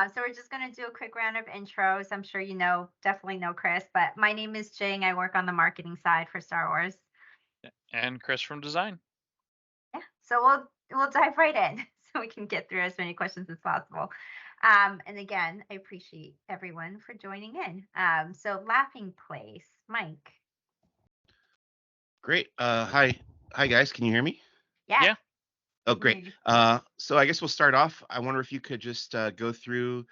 So we're just going to do a quick round of intros. I'm sure definitely know Chris, but my name is Jing. I work on the marketing side for Star Wars. And Chris from design. Yeah. So we'll dive right in so we can get through as many questions as possible. And again, I appreciate everyone for joining in. So Laughing Place, Mike. Great. Hi guys. Can you hear me? Yeah. Yeah. Oh, great. So I guess we'll start off. I wonder if you could just go through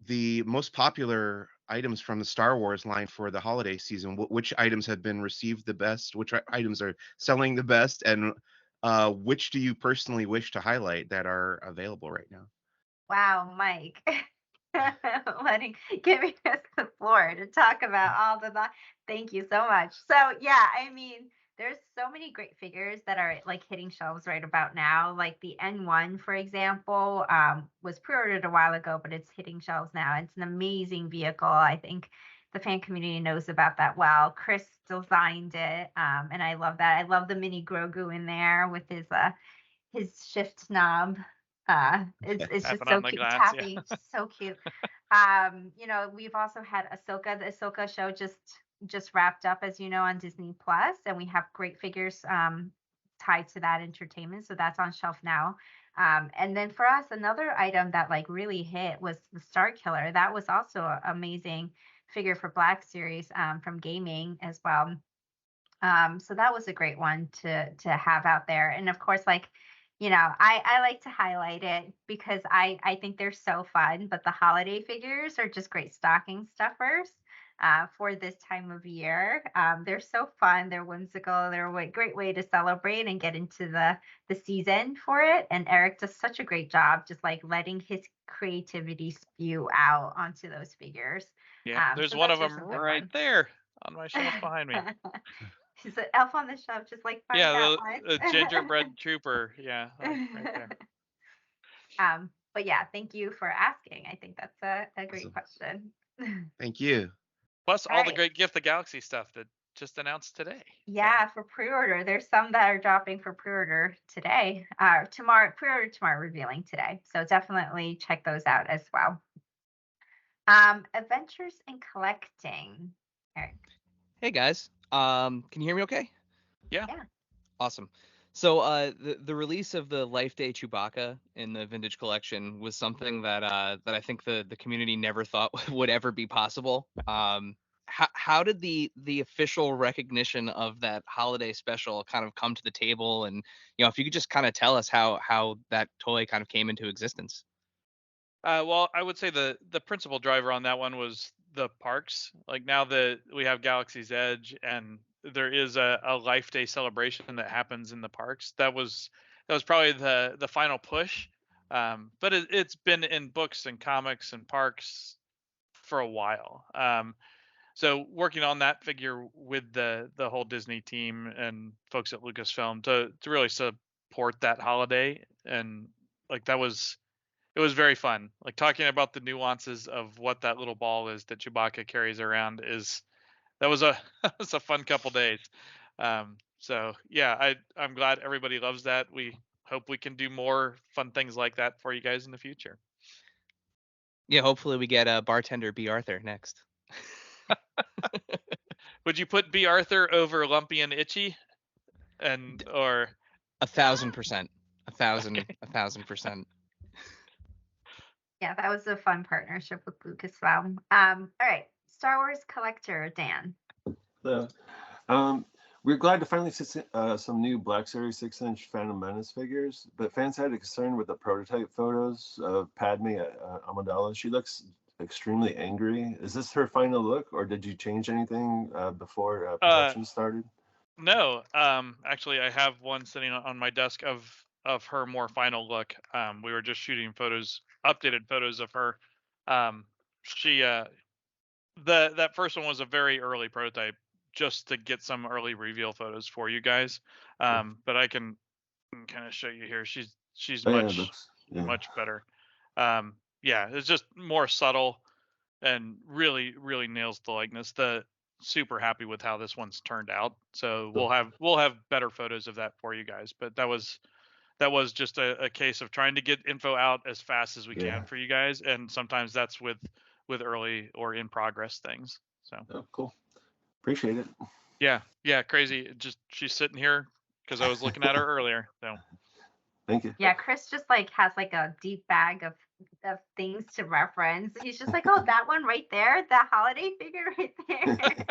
the most popular items from the Star Wars line for the holiday season. Which items have been received the best? Which items are selling the best? And which do you personally wish to highlight that are available right now? Wow, Mike. Giving us the floor to talk about all thank you so much. So yeah, I mean, there's so many great figures that are like hitting shelves right about now. Like the N1, for example, was pre-ordered a while ago, but it's hitting shelves now. It's an amazing vehicle. I think the fan community knows about that well. Chris designed it, and I love that. I love the mini Grogu in there with his shift knob. It's just Tapping so on the cute. glass. Yeah. Tapping, just so cute. We've also had Ahsoka. The Ahsoka show just wrapped up, as you know, on Disney Plus, and we have great figures tied to that entertainment. So that's on shelf now. And then for us, another item that like really hit was the Star Killer. That was also an amazing figure for Black Series from gaming as well. So that was a great one to have out there. And of course, like, I like to highlight it because I think they're so fun, but the holiday figures are just great stocking stuffers for this time of year. They're so fun, they're whimsical, they're a great way to celebrate and get into the season for it. And Eric does such a great job just like letting his creativity spew out onto those figures. Yeah. There's So one of those are them some good right ones. there on my shelf behind me. He's an elf on the shelf, just like find Yeah, that the gingerbread trooper. Yeah, right one. there. But yeah, thank you for asking. I think that's a great Awesome. question. Thank you. Plus All all the right. great Gift the Galaxy stuff that just announced today. So Yeah, for pre-order. There's some that are dropping for pre-order today. Tomorrow, pre-order tomorrow, revealing today. So definitely check those out as well. Adventures in collecting. Eric. Hey guys, can you hear me okay? yeah. Yeah. Awesome. So the release of the Life Day Chewbacca in the Vintage Collection was something that I think the community never thought would ever be possible. How did the official recognition of that holiday special kind of come to the table? And if you could just kind of tell us how that toy kind of came into existence. Well, I would say the principal driver on that one was the parks. Like now that we have Galaxy's Edge and there is a Life Day celebration that happens in the parks, that was probably the final push. But it's been in books and comics and parks for a while. So working on that figure with the whole Disney team and folks at Lucasfilm to really support that holiday, and like that was it was very fun. Like talking about the nuances of what that little ball is that Chewbacca carries around is that was a that was a fun couple days. So yeah, I'm glad everybody loves that. We hope we can do more fun things like that for you guys in the future. Yeah, hopefully we get bartender B. Arthur next. Would you put B. Arthur over Lumpy and Itchy? And or 1,000%, 1,000%. Yeah, that was a fun partnership with Lucasfilm. All right. Star Wars collector, Dan. So, we're glad to finally see some new Black Series 6-inch Phantom Menace figures, but fans had a concern with the prototype photos of Padme Amidala. She looks extremely angry. Is this her final look, or did you change anything before production started? No, actually, I have one sitting on my desk of her more final look. We were just shooting updated photos of her. She that first one was a very early prototype, just to get some early reveal photos for you guys. But I can kind of show you here. She's much better. Yeah, it's just more subtle and really really nails the likeness. Super happy with how this one's turned out. So we'll have better photos of that for you guys. But that was that was just a case of trying to get info out as fast as we Yeah. can for you guys, and sometimes that's with early or in progress things. So Oh, cool. Appreciate it. yeah, crazy. Just she's sitting here because I was looking at her earlier. So Thank you. Yeah, Chris just like has like a deep bag of things to reference. He's just like, oh, that one right there, that holiday figure right there.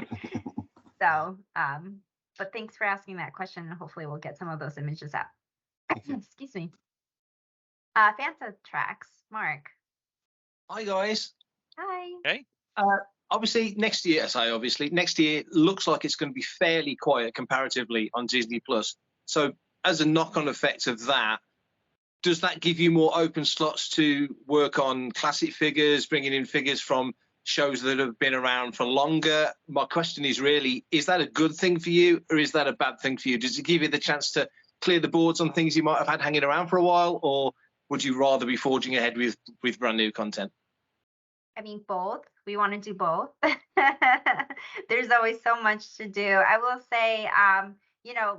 So, but thanks for asking that question, and hopefully we'll get some of those images out. Thank you. Excuse me. Fantha Tracks, Mark. Hi guys. Hi. hey, Obviously next year looks like it's going to be fairly quiet comparatively on Disney Plus. So as a knock-on effect of that, does that give you more open slots to work on classic figures, bringing in figures from shows that have been around for longer? My question is really, is that a good thing for you or is that a bad thing for you? Does it give you the chance to clear the boards on things you might have had hanging around for a while, or would you rather be forging ahead with brand new content? I mean, both. We want to do both. There's always so much to do. I will say,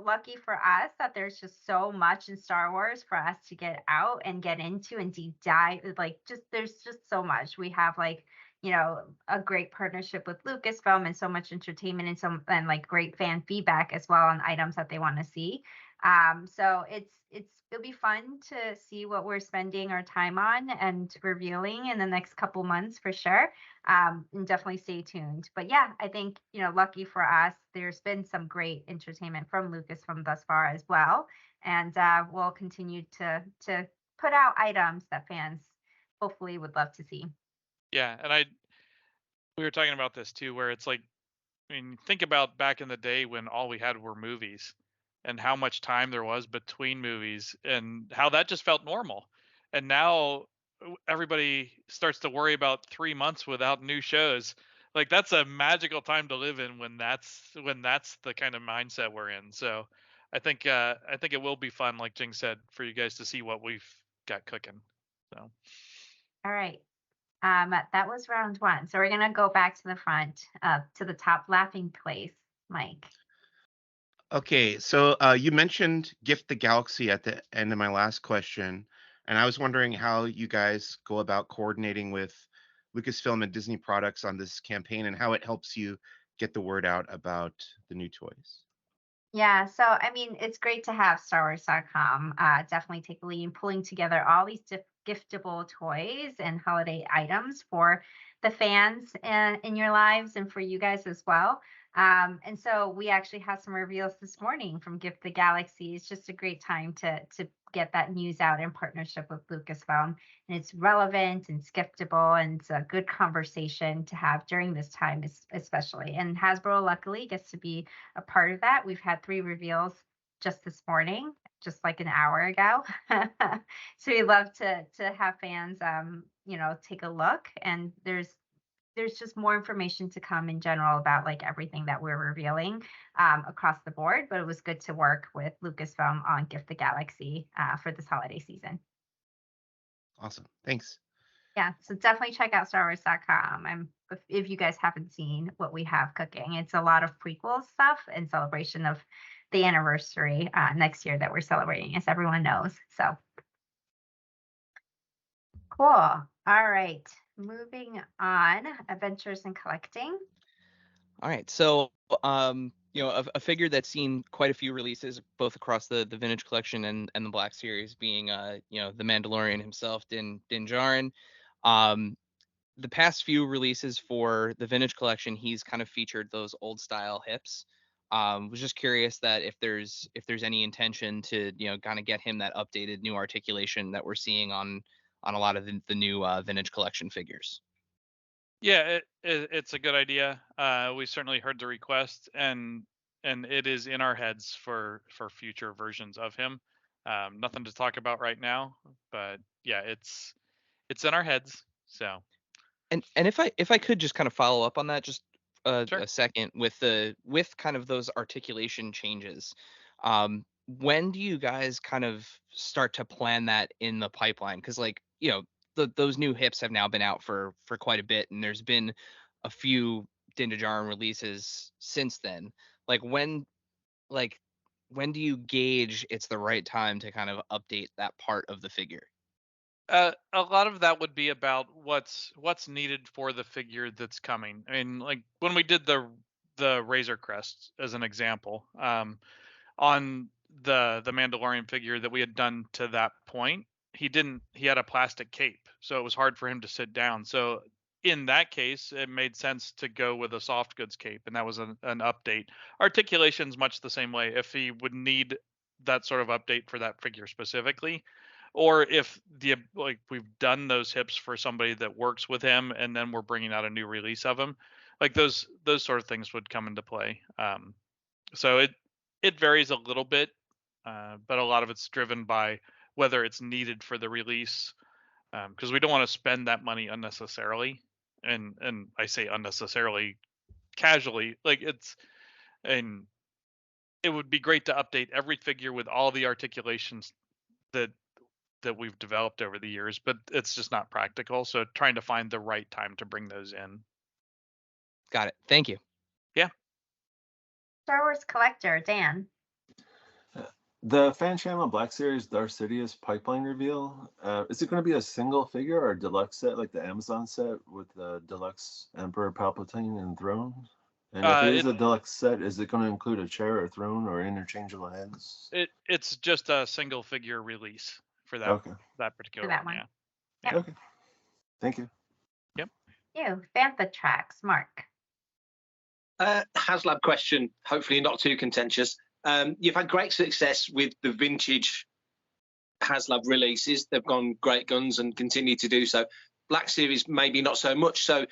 lucky for us that there's just so much in Star Wars for us to get out and get into and deep dive. Like, there's just so much. We have like, a great partnership with Lucasfilm and so much entertainment and like great fan feedback as well on items that they want to see. So it'll be fun to see what we're spending our time on and revealing in the next couple months for sure. And definitely stay tuned. But yeah, I think, lucky for us, there's been some great entertainment from Lucasfilm thus far as well. And we'll continue to put out items that fans hopefully would love to see. yeah, and we were talking about this too, where it's like, I mean, think about back in the day when all we had were movies and how much time there was between movies and how that just felt normal. And now everybody starts to worry about 3 months without new shows. Like that's a magical time to live in when that's the kind of mindset we're in. So I think it will be fun, like Jing said, for you guys to see what we've got cooking. So All right. That was round one. So we're gonna go back to the front, to the top laughing place, Mike. Okay, so you mentioned Gift the Galaxy at the end of my last question, and I was wondering how you guys go about coordinating with Lucasfilm and Disney products on this campaign and how it helps you get the word out about the new toys. Yeah, so I mean, it's great to have StarWars.com definitely take the lead in pulling together all these giftable toys and holiday items for the fans in your lives and for you guys as well. And so we actually had some reveals this morning from Gift the Galaxy. It's just a great time to get that news out in partnership with Lucasfilm. And it's relevant and skippable, and it's a good conversation to have during this time, especially. And Hasbro luckily gets to be a part of that. We've had 3 reveals just this morning, just like an hour ago. So we love to have fans take a look, and there's just more information to come in general about like everything that we're revealing across the board. But it was good to work with Lucasfilm on Gift the Galaxy for this holiday season. Awesome. Thanks. Yeah, so definitely check out StarWars.com. If you guys haven't seen what we have cooking, it's a lot of prequel stuff in celebration of the anniversary next year that we're celebrating, as everyone knows. So cool. All right, moving on. Adventures in collecting. All right, so a figure that's seen quite a few releases, both across the vintage collection and the Black Series, being the Mandalorian himself, Din Djarin. The past few releases for the vintage collection, he's kind of featured those old style hips. Was just curious that if there's any intention to kind of get him that updated new articulation that we're seeing on a lot of the new vintage collection figures. yeah, it's a good idea. We certainly heard the request, and it is in our heads for future versions of him. Nothing to talk about right now, but yeah, it's in our heads. So And if I could just kind of follow up on that just sure. a second with kind of those articulation changes. When do you guys kind of start to plan that in the pipeline? Because those new hips have now been out for quite a bit, and there's been a few Din Djarin releases since then. Like when like when do you gauge it's the right time to kind of update that part of the figure? A lot of that would be about what's needed for the figure that's coming. I mean, like when we did the Razor Crest as an example, on the Mandalorian figure that we had done to that point, he had a plastic cape, so it was hard for him to sit down. So in that case, it made sense to go with a soft goods cape, and that was an update. Articulation's much the same way. If he would need that sort of update for that figure specifically, or if like we've done those hips for somebody that works with him, and then we're bringing out a new release of him, like those sort of things would come into play. So it varies a little bit, but a lot of it's driven by whether it's needed for the release, because we don't want to spend that money unnecessarily, and I say unnecessarily casually, like and it would be great to update every figure with all the articulations that we've developed over the years, but it's just not practical. So trying to find the right time to bring those in. Got it. Thank you. Yeah. Star Wars collector Dan. The Fan Channel Black Series Darth Sidious pipeline reveal, is it going to be a single figure or a deluxe set like the Amazon set with the deluxe Emperor Palpatine and throne? And if it is a deluxe set, is it going to include a chair or throne or interchangeable heads? It's just a single figure release for that that particular For that one. one. Yeah. Okay. Thank you. Yep. You, Fantha Tracks, Mark. HasLab question, hopefully not too contentious. You've had great success with the vintage HasLab releases. They've gone great guns and continue to do so. Black Series maybe not so much. So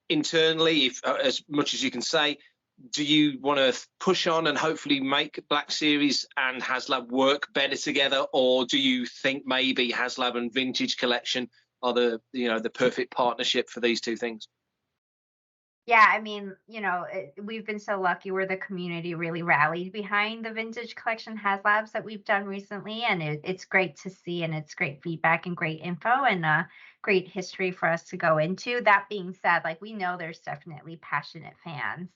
internally, if as much as you can say, do you want to push on and hopefully make Black Series and HasLab work better together, or do you think maybe HasLab and Vintage Collection are the perfect partnership for these two things? Yeah, I mean, we've been so lucky where the community really rallied behind the Vintage Collection HasLabs that we've done recently, and it's great to see, and it's great feedback and great info and great history for us to go into. That being said, like we know there's definitely passionate fans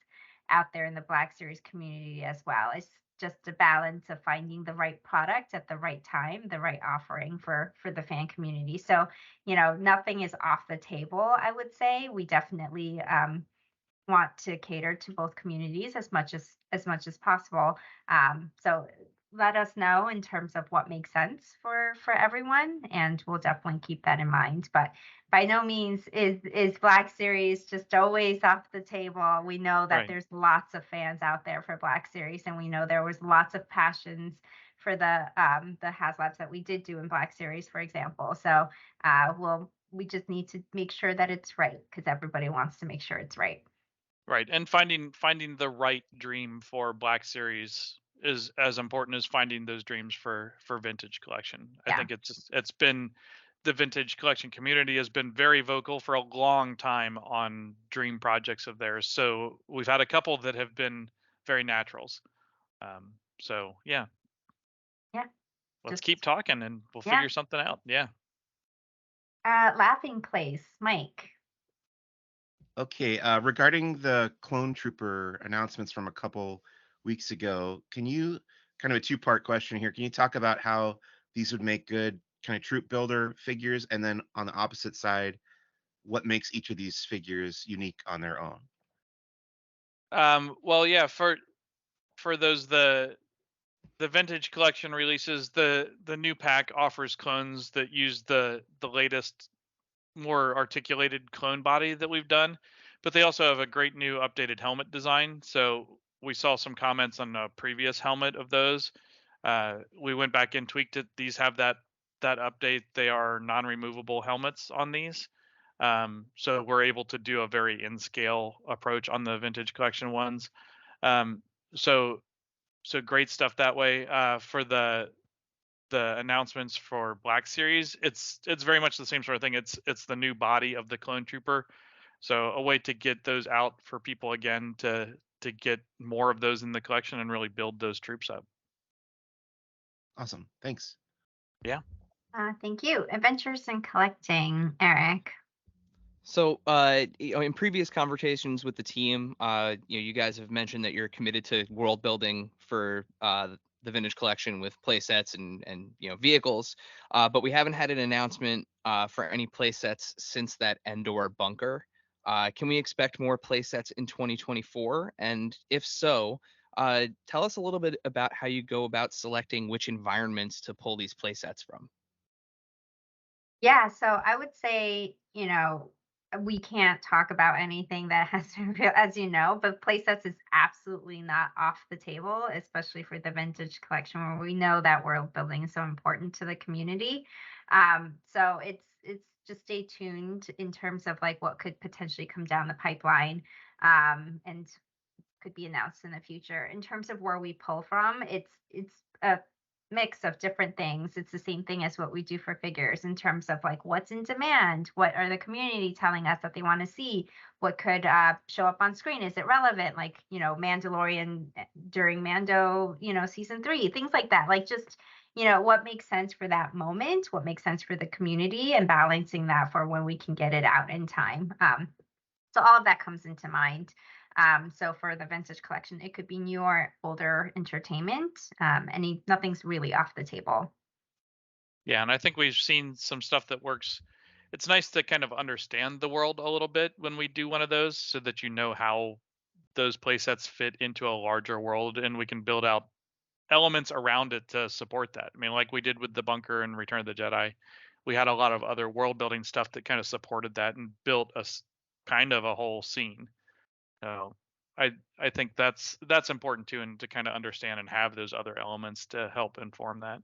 out there in the Black Series community as well. It's just a balance of finding the right product at the right time, the right offering for the fan community. So, nothing is off the table, I would say. We definitely want to cater to both communities as much as possible. So let us know in terms of what makes sense for everyone, and we'll definitely keep that in mind. But by no means is Black Series just always off the table. We know that there's lots of fans out there for Black Series, and we know there was lots of passions for the HasLabs that we did do in Black Series, for example. So we just need to make sure that it's right, because everybody wants to make sure it's right. Right, and finding the right dream for Black Series is as important as finding those dreams for Vintage Collection. Yeah. I think it's been the Vintage Collection community has been very vocal for a long time on dream projects of theirs. So we've had a couple that have been very naturals. So yeah. Let's keep talking and we'll figure something out. Yeah. Laughing Place, Mike. Okay, regarding the Clone Trooper announcements from a couple weeks ago, can you, kind of a two-part question here, can you talk about how these would make good kind of troop builder figures, and then on the opposite side, what makes each of these figures unique on their own? Well, yeah, for those the Vintage Collection releases, the new pack offers clones that use the latest, more articulated clone body that we've done, but they also have a great new updated helmet design. So we saw some comments on a previous helmet of those. We went back and tweaked it. These have that update. They are non-removable helmets on these. So we're able to do a very in-scale approach on the Vintage Collection ones. So great stuff that way. For the announcements for Black Series, it's very much the same sort of thing. It's the new body of the Clone Trooper, so a way to get those out for people again to get more of those in the collection and really build those troops up. Awesome, thanks. Yeah. Thank you. Adventures in Collecting, Eric. So, in previous conversations with the team, you guys have mentioned that you're committed to world building for the vintage collection with play sets and vehicles, but we haven't had an announcement for any play sets since that Endor bunker. Can we expect more play sets in 2024? And if so, tell us a little bit about how you go about selecting which environments to pull these play sets from. Yeah, so I would say, we can't talk about anything that has to reveal, as you know, but playsets is absolutely not off the table, especially for the vintage collection where we know that world building is so important to the community. So it's just stay tuned in terms of like what could potentially come down the pipeline, and could be announced in the future. In terms of where we pull from, it's a mix of different things. It's the same thing as what we do for figures in terms of like what's in demand, what are the community telling us that they want to see, what could show up on screen, is it relevant, like Mandalorian during Mando season 3, things like that, like just what makes sense for that moment, what makes sense for the community, and balancing that for when we can get it out in time. So all of that comes into mind. So for the vintage collection, it could be new or older entertainment. Nothing's really off the table. Yeah, and I think we've seen some stuff that works. It's nice to kind of understand the world a little bit when we do one of those, so that you know how those play sets fit into a larger world, and we can build out elements around it to support that. I mean, like we did with the bunker and Return of the Jedi, we had a lot of other world building stuff that kind of supported that and built kind of a whole scene. So I think that's important too, and to kind of understand and have those other elements to help inform that.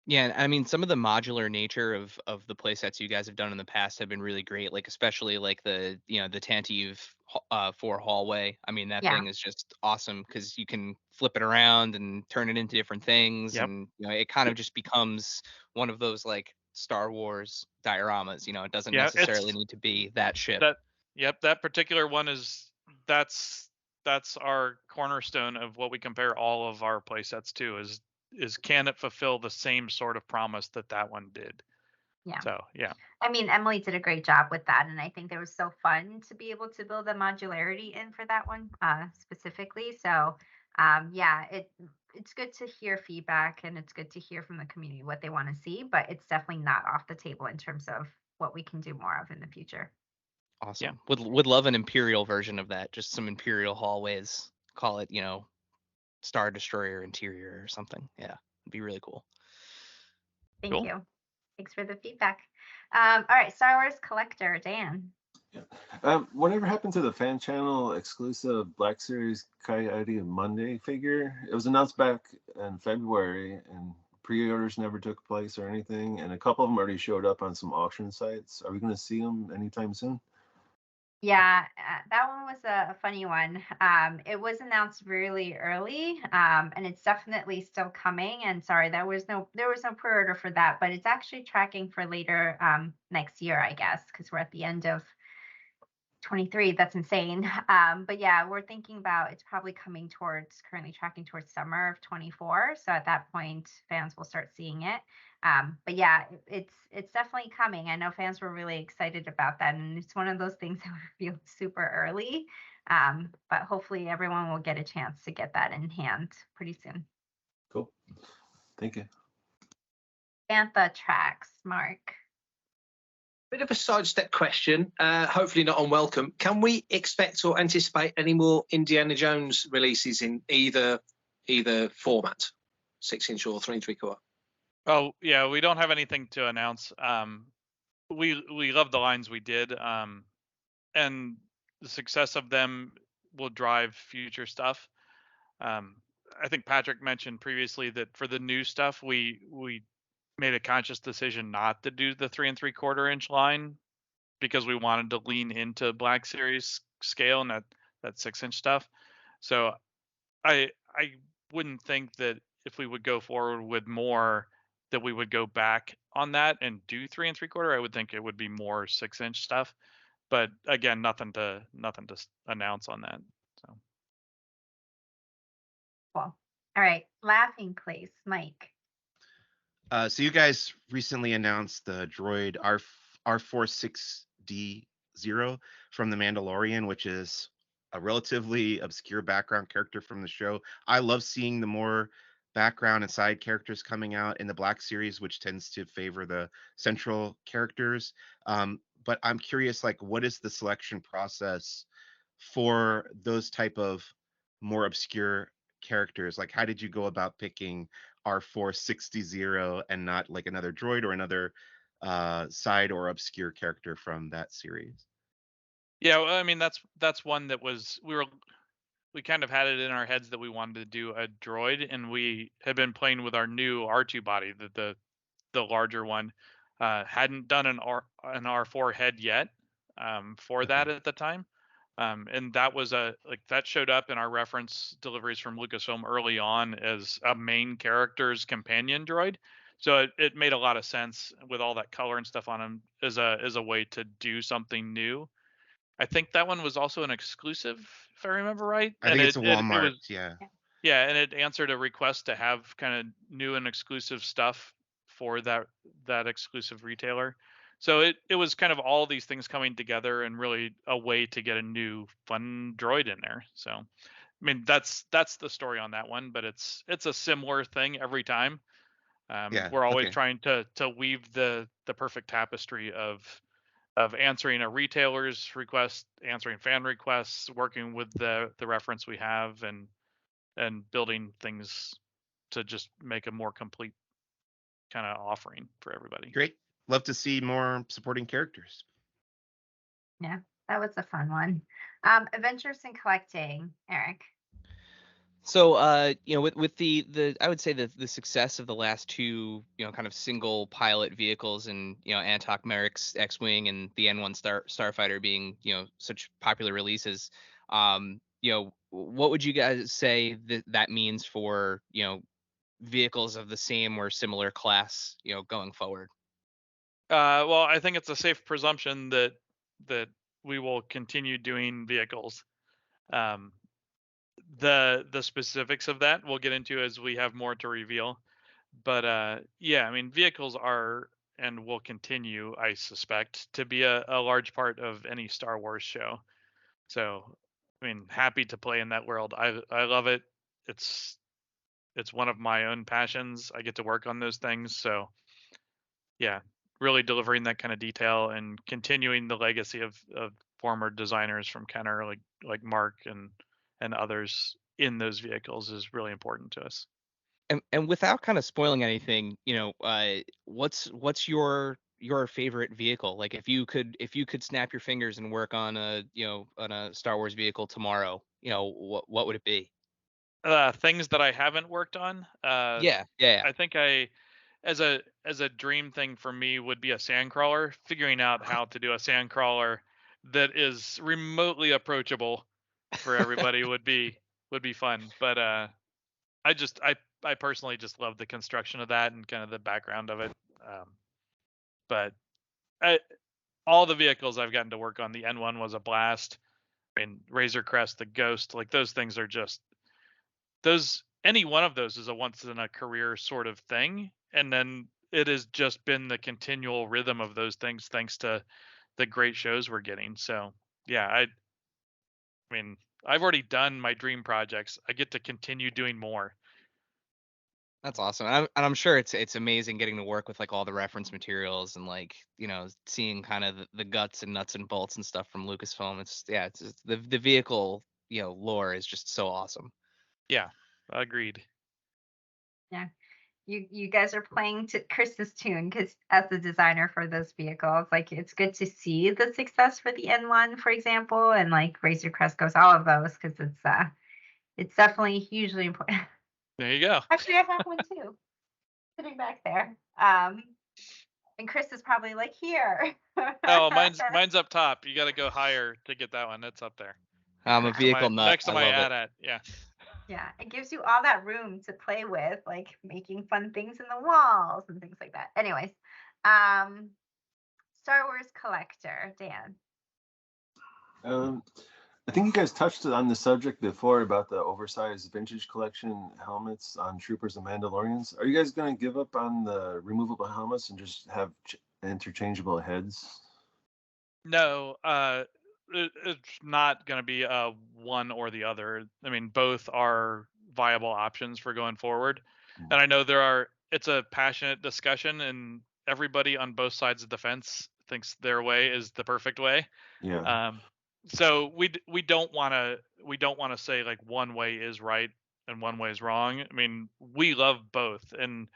Yeah, and I mean, some of the modular nature of the play sets you guys have done in the past have been really great. Like especially like the Tantive 4 hallway. I mean, that Yeah. thing is just awesome because you can flip it around and turn it into different things, Yep. and it kind of just becomes one of those like Star Wars dioramas. It doesn't Yeah, necessarily it's need to be that ship. that particular one that's our cornerstone of what we compare all of our play sets to, is can it fulfill the same sort of promise that one did. Yeah. So yeah. I mean, Emily did a great job with that, and I think it was so fun to be able to build a modularity in for that one specifically. So, yeah, it's good to hear feedback, and it's good to hear from the community what they want to see, but it's definitely not off the table in terms of what we can do more of in the future. Awesome. Yeah. Would love an Imperial version of that. Just some Imperial hallways. Call it, Star Destroyer interior or something. Yeah, it'd be really cool. Thank Cool. you. Thanks for the feedback. All right, Star Wars collector Dan. Whatever happened to the fan channel exclusive Black Series Coyote Monday figure? It was announced back in February, and pre-orders never took place or anything. And a couple of them already showed up on some auction sites. Are we going to see them anytime soon? Yeah, that one was a funny one. It was announced really early, and it's definitely still coming. And sorry, there was no pre-order for that, but it's actually tracking for later next year, I guess, because we're at the end of 23. That's insane. But yeah, we're thinking about it's probably currently tracking towards summer of 24. So at that point, fans will start seeing it. But yeah, it's definitely coming. I know fans were really excited about that, and it's one of those things that we feel super early. But hopefully everyone will get a chance to get that in hand pretty soon. Cool. Thank you. Fantha Tracks, Mark. Bit of a sidestep question, hopefully not unwelcome. Can we expect or anticipate any more Indiana Jones releases in either format, 6-inch or 3 3/4? Oh yeah, we don't have anything to announce. We love the lines we did, and the success of them will drive future stuff. I think Patrick mentioned previously that for the new stuff, we made a conscious decision not to do the 3 3/4 inch line, because we wanted to lean into Black Series scale and that 6-inch stuff. So I wouldn't think that if we would go forward with more, that we would go back on that and do 3 3/4. I would think it would be more 6-inch stuff. But again, nothing to announce on that. So Cool. All right, Laughing Place, Mike. So you guys recently announced the droid R46D0 from The Mandalorian, which is a relatively obscure background character from the show. I love seeing the more background and side characters coming out in the Black Series, which tends to favor the central characters. But I'm curious, like, what is the selection process for those type of more obscure characters? Like, how did you go about picking R460 and not like another droid or another side or obscure character from that series? Yeah, well, I mean that's one that we kind of had it in our heads that we wanted to do a droid, and we had been playing with our new R2 body, the larger one. Hadn't done an R4 head yet for that at the time. And that was that showed up in our reference deliveries from Lucasfilm early on as a main character's companion droid. So it made a lot of sense with all that color and stuff on him as a way to do something new. I think that one was also an exclusive, if I remember right. I And think it's a it Walmart. was, Yeah. yeah, and it answered a request to have kind of new and exclusive stuff for that exclusive retailer. So it was kind of all these things coming together and really a way to get a new fun droid in there. So I mean that's the story on that one, but it's a similar thing every time. Yeah. We're always Okay. trying to weave the perfect tapestry of answering a retailer's request, answering fan requests, working with the reference we have, and building things to just make a more complete kind of offering for everybody. Great. Love to see more supporting characters. Yeah, that was a fun one. Adventures in collecting, Eric. So, with the I would say the success of the last two, kind of single pilot vehicles, and Antok Merrick's X-wing and the N1 Starfighter being such popular releases, what would you guys say that means for vehicles of the same or similar class, going forward? Well, I think it's a safe presumption that we will continue doing vehicles. Um, the specifics of that we'll get into as we have more to reveal. But yeah, I mean, vehicles are and will continue, I suspect, to be a large part of any Star Wars show. So, I mean, happy to play in that world. I love it. It's one of my own passions. I get to work on those things. So, yeah, really delivering that kind of detail and continuing the legacy of former designers from Kenner, like Mark and others in those vehicles is really important to us. And without kind of spoiling anything, what's your favorite vehicle? Like, if you could snap your fingers and work on a Star Wars vehicle tomorrow, what would it be? Things that I haven't worked on. Yeah, yeah, I think as a dream thing for me would be a sandcrawler. Figuring out how to do a sandcrawler that is remotely approachable for everybody would be fun. But I personally just love the construction of that and kind of the background of it. But I, all the vehicles I've gotten to work on, the N1 was a blast. I mean, Razor Crest, the Ghost, like those things are just those. Any one of those is a once in a career sort of thing, and then it has just been the continual rhythm of those things, thanks to the great shows we're getting. So yeah, I mean, I've already done my dream projects. I get to continue doing more. that's awesome. And I'm sure it's amazing getting to work with like all the reference materials and like seeing kind of the guts and nuts and bolts and stuff from Lucasfilm. It's just, the vehicle lore is just so awesome. Yeah, agreed. Yeah. You guys are playing to Chris's tune because as the designer for those vehicles, like it's good to see the success for the N1, for example, and like Razor Crest goes, all of those, because it's definitely hugely important. There you go. Actually, I have one too, sitting back there. And Chris is probably like here. Oh, mine's up top. You got to go higher to get that one. That's up there. I'm a vehicle nut. Next to I my love it. AT-AT. Yeah. Yeah, it gives you all that room to play with, like making fun things in the walls and things like that. Anyways, Star Wars collector, Dan. I think you guys touched on the subject before about the oversized vintage collection helmets on Troopers and Mandalorians. Are you guys going to give up on the removable helmets and just have interchangeable heads? No, it's not going to be one or the other. I mean, both are viable options for going forward. And I know it's a passionate discussion, and everybody on both sides of the fence thinks their way is the perfect way. Yeah. So we don't want to say like one way is right and one way is wrong. I mean, we love both, and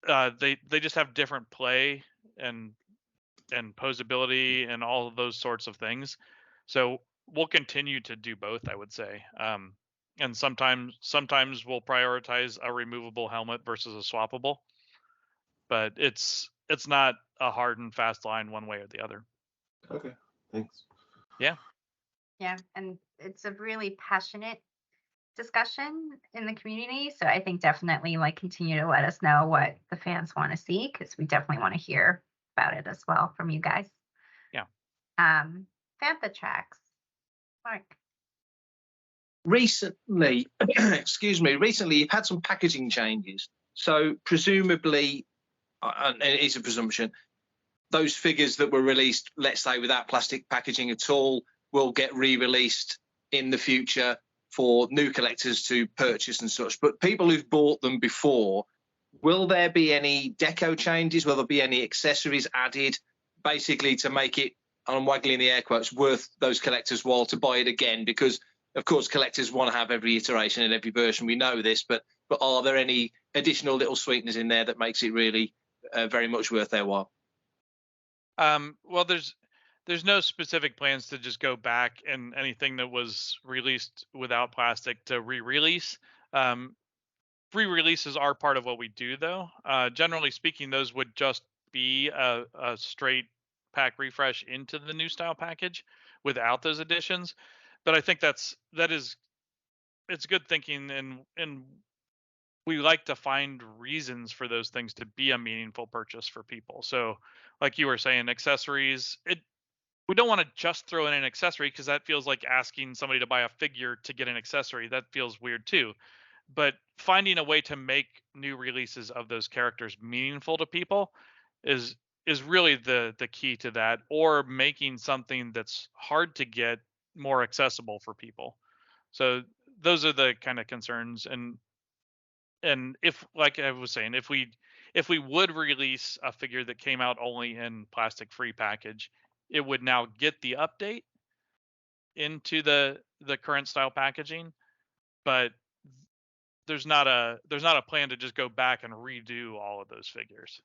they just have different play and posability and all of those sorts of things. So we'll continue to do both, I would say. And sometimes we'll prioritize a removable helmet versus a swappable, but it's not a hard and fast line one way or the other. Okay. Thanks. Yeah. Yeah, and it's a really passionate discussion in the community. So I think definitely like continue to let us know what the fans want to see, because we definitely want to hear about it as well from you guys. Yeah. Fantha Tracks. Mark. Recently, recently you've had some packaging changes. So presumably, and it is a presumption, those figures that were released, let's say without plastic packaging at all, will get re-released in the future for new collectors to purchase and such. But people who've bought them before, will there be any deco changes? Will there be any accessories added, basically to make it, and I'm waggling the air quotes, worth those collectors' while to buy it again? Because of course collectors want to have every iteration and every version. We know this, but are there any additional little sweeteners in there that makes it really very much worth their while? Well, there's no specific plans to just go back and anything that was released without plastic to re-release. Re-releases are part of what we do, though. Generally speaking, those would just be a straight pack refresh into the new style package without those additions. But I think it's good thinking, and we like to find reasons for those things to be a meaningful purchase for people. So, like you were saying, accessories, we don't want to just throw in an accessory, because that feels like asking somebody to buy a figure to get an accessory. That feels weird too. But finding a way to make new releases of those characters meaningful to people is really the key to that, or making something that's hard to get more accessible for people. So those are the kind of concerns. And if, like I was saying, if we would release a figure that came out only in plastic free package, it would now get the update into the current style packaging, but there's not a plan to just go back and redo all of those figures.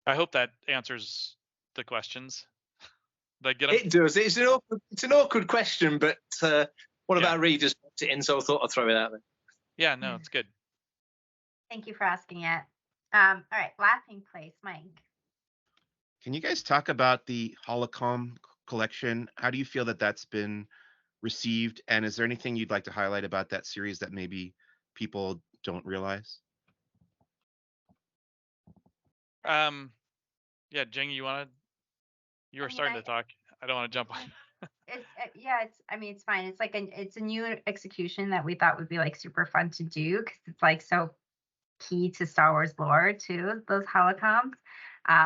I hope that answers the questions. Did I get them? It does. It's an awkward question, but one of our readers put it in, so I thought I'd throw it out there. Yeah, no, it's good. Thank you for asking it. All right, Laughing Place, Mike. Can you guys talk about the Holocom collection? How do you feel that that's been received? And is there anything you'd like to highlight about that series that maybe people don't realize? Yeah, Jing, you were starting to talk. I don't want to jump on. It's fine. It's like it's a new execution that we thought would be like super fun to do, because it's like so key to Star Wars lore too, those holocoms.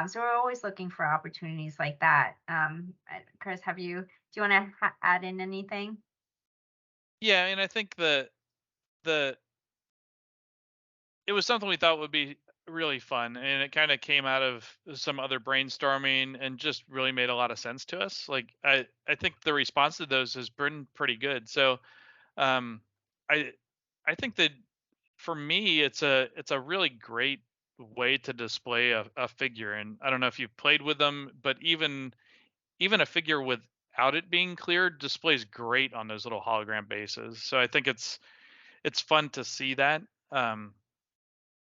So we're always looking for opportunities like that. Chris, do you want to add in anything? Yeah, and I think it was something we thought would be really fun, and it kind of came out of some other brainstorming and just really made a lot of sense to us. Like I think the response to those has been pretty good. So I think that for me it's a really great way to display a figure. And I don't know if you've played with them, but even a figure without it being clear displays great on those little hologram bases. So I think it's fun to see that.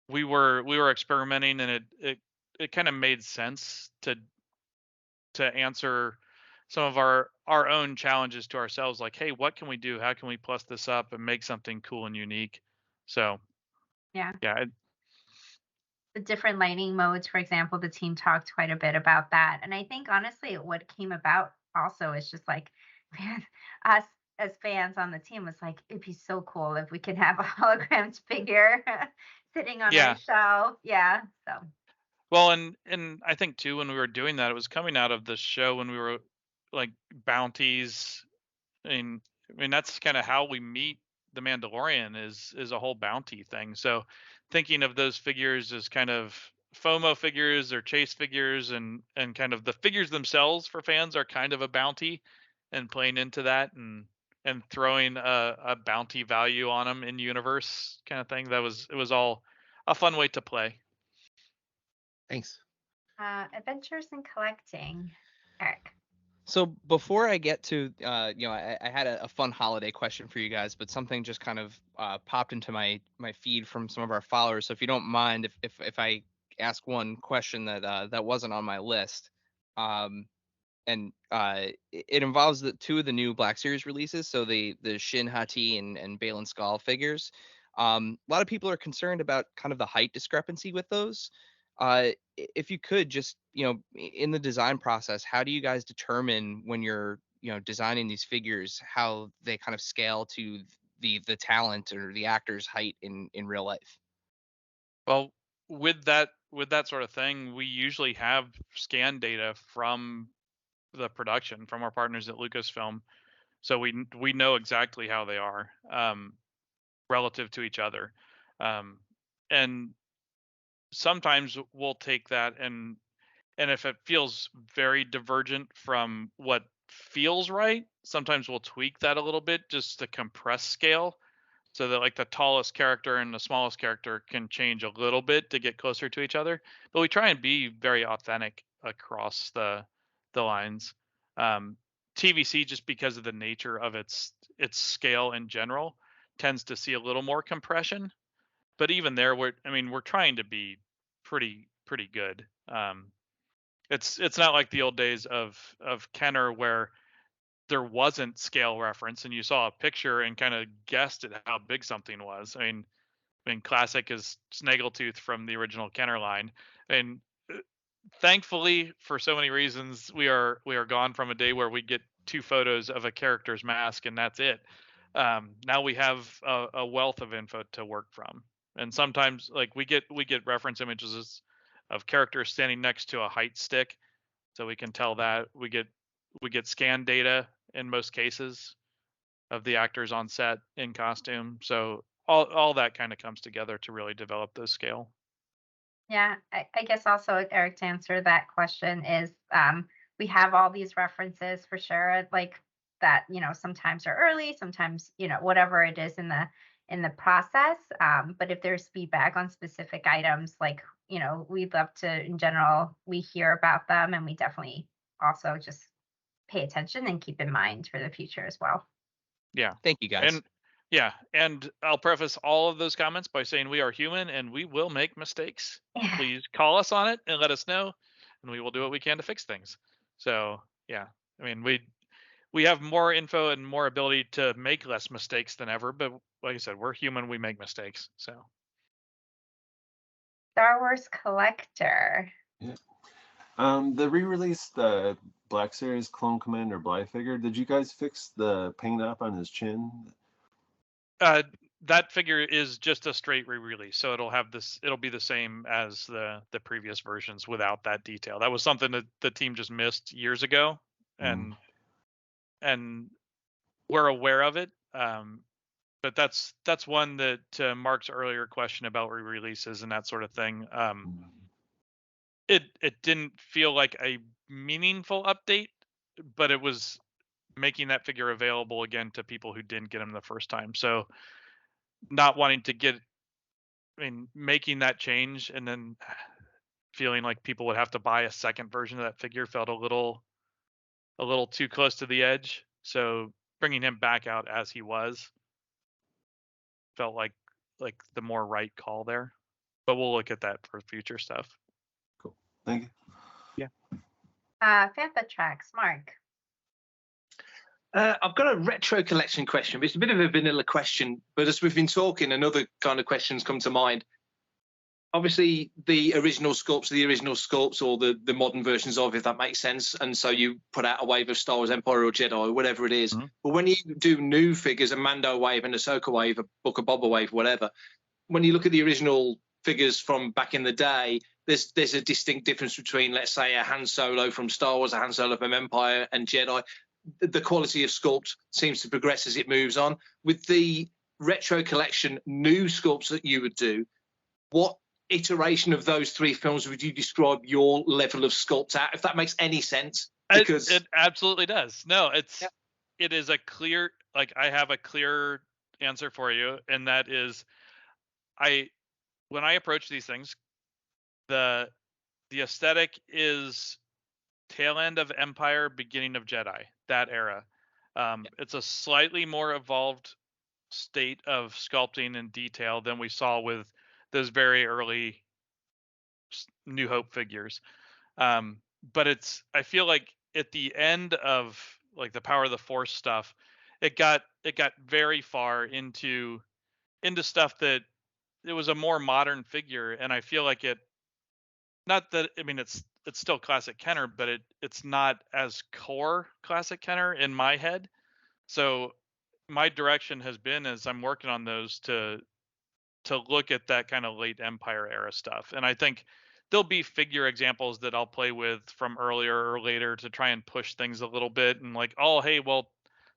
We were experimenting, and it kind of made sense to answer some of our own challenges to ourselves, like, hey, what can we do? How can we plus this up and make something cool and unique? So Yeah. The different lighting modes, for example, the team talked quite a bit about that. And I think honestly what came about also is just like, man, us as fans on the team was like, it'd be so cool if we could have a hologrammed figure sitting on our shelf. Yeah. So well, and I think too, when we were doing that, it was coming out of the show when we were like bounties. I mean that's kind of how we meet the Mandalorian is a whole bounty thing. So thinking of those figures as kind of FOMO figures or chase figures, and kind of the figures themselves for fans are kind of a bounty, and playing into that and throwing a bounty value on them in universe kind of thing. It was all a fun way to play. Thanks. Adventures in collecting, Eric. So before I get to, I had a fun holiday question for you guys, but something just kind of popped into my feed from some of our followers. So if you don't mind, if I ask one question that wasn't on my list, and it involves two of the new Black Series releases, so the Shin Hati and Balin Skull figures. A lot of people are concerned about kind of the height discrepancy with those. If you could just, in the design process, how do you guys determine when you're, designing these figures, how they kind of scale to the talent or the actor's height in real life? Well, with that sort of thing, we usually have scan data from the production, from our partners at Lucasfilm, so we know exactly how they are relative to each other, and sometimes we'll take that and if it feels very divergent from what feels right, sometimes we'll tweak that a little bit just to compress scale, so that like the tallest character and the smallest character can change a little bit to get closer to each other. But we try and be very authentic across the lines. TVC, just because of the nature of its scale in general, tends to see a little more compression. But even there, we're trying to be pretty good. It's not like the old days of Kenner where there wasn't scale reference and you saw a picture and kind of guessed at how big something was. I mean, classic is Snaggletooth from the original Kenner line. And thankfully, for so many reasons, we are gone from a day where we get 2 photos of a character's mask and that's it. Now we have a wealth of info to work from, and sometimes like we get reference images of characters standing next to a height stick, so we can tell that. We get scan data in most cases of the actors on set in costume. So all that kind of comes together to really develop the scale. Yeah, I guess also, Eric, to answer that question is we have all these references for sure, like that, sometimes are early, sometimes, whatever it is in the process. But if there's feedback on specific items, like, we'd love to, in general, we hear about them, and we definitely also just pay attention and keep in mind for the future as well. Yeah. Thank you, guys. And I'll preface all of those comments by saying we are human and we will make mistakes. Please call us on it and let us know, and we will do what we can to fix things. So yeah, we have more info and more ability to make less mistakes than ever, but like I said, we're human, we make mistakes. So Star Wars collector. Yeah. The re-release, the Black Series Clone Commander Bly figure, did you guys fix the paint up on his chin? That figure is just a straight re-release, so it'll be the same as the previous versions without that detail. That was something that the team just missed years ago, and we're aware of it. But that's one that, to Mark's earlier question about re-releases and that sort of thing, it didn't feel like a meaningful update, but it was making that figure available again to people who didn't get him the first time. So not wanting to making that change and then feeling like people would have to buy a second version of that figure felt a little too close to the edge. So bringing him back out as he was felt like the more right call there. But we'll look at that for future stuff. Cool. Thank you. Yeah. Fantha Tracks, Mark. I've got a retro collection question, but it's a bit of a vanilla question. But as we've been talking, another kind of questions come to mind. Obviously, the original sculpts or the modern versions of, if that makes sense. And so you put out a wave of Star Wars Empire or Jedi or whatever it is. Mm-hmm. But when you do new figures, a Mando wave, an Ahsoka wave, a Book of Boba wave, whatever, when you look at the original figures from back in the day, there's a distinct difference between, let's say, a Han Solo from Star Wars, a Han Solo from Empire and Jedi. The quality of sculpt seems to progress as it moves on. With the retro collection new sculpts that you would do, what iteration of those 3 films would you describe your level of sculpt at, if that makes any sense? Because it absolutely does. No, Yeah. it is a clear, like, I have a clear answer for you, and that is, when I approach these things, the aesthetic is tail end of Empire, beginning of Jedi, that era. It's a slightly more evolved state of sculpting and detail than we saw with those very early New Hope figures. But I feel like at the end of like the Power of the Force stuff, it got very far into stuff that it was a more modern figure, and I feel like it, not that, I mean, it's still classic Kenner, but it's not as core classic Kenner in my head. So my direction has been, as I'm working on those, to look at that kind of late Empire era stuff. And I think there'll be figure examples that I'll play with from earlier or later to try and push things a little bit, and like, oh, hey, well,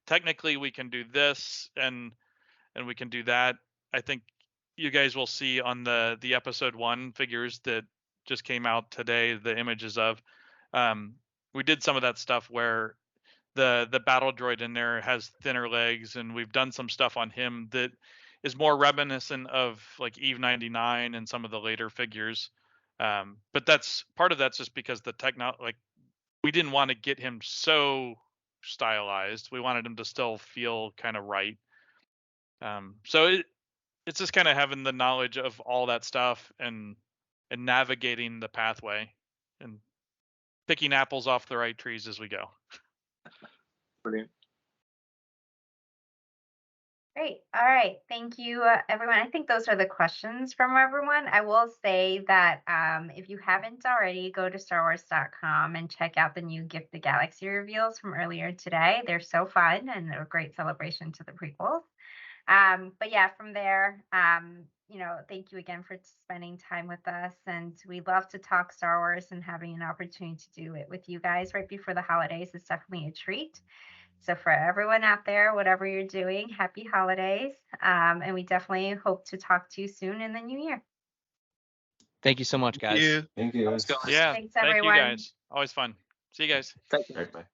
technically we can do this and we can do that. I think you guys will see on the episode 1 figures that just came out today, the images of, we did some of that stuff where the battle droid in there has thinner legs, and we've done some stuff on him that is more reminiscent of like Eve 99 and some of the later figures. But that's part of that's just because the like, we didn't want to get him so stylized. We wanted him to still feel kind of right. So it's just kind of having the knowledge of all that stuff and navigating the pathway and picking apples off the right trees as we go. brilliant. Great. All right. Thank you, everyone. I think those are the questions from everyone. I will say that if you haven't already, go to StarWars.com and check out the new Gift the Galaxy reveals from earlier today. They're so fun and they're a great celebration to the prequels. But yeah, from there, thank you again for spending time with us. And we love to talk Star Wars, and having an opportunity to do it with you guys right before the holidays is definitely a treat. So for everyone out there, whatever you're doing, happy holidays. And we definitely hope to talk to you soon in the new year. Thank you so much, guys. Yeah. Thank you. Thanks, guys. Yeah. Thanks, Thank you everyone. guys. Always fun. See you guys. Thank you. Right, bye.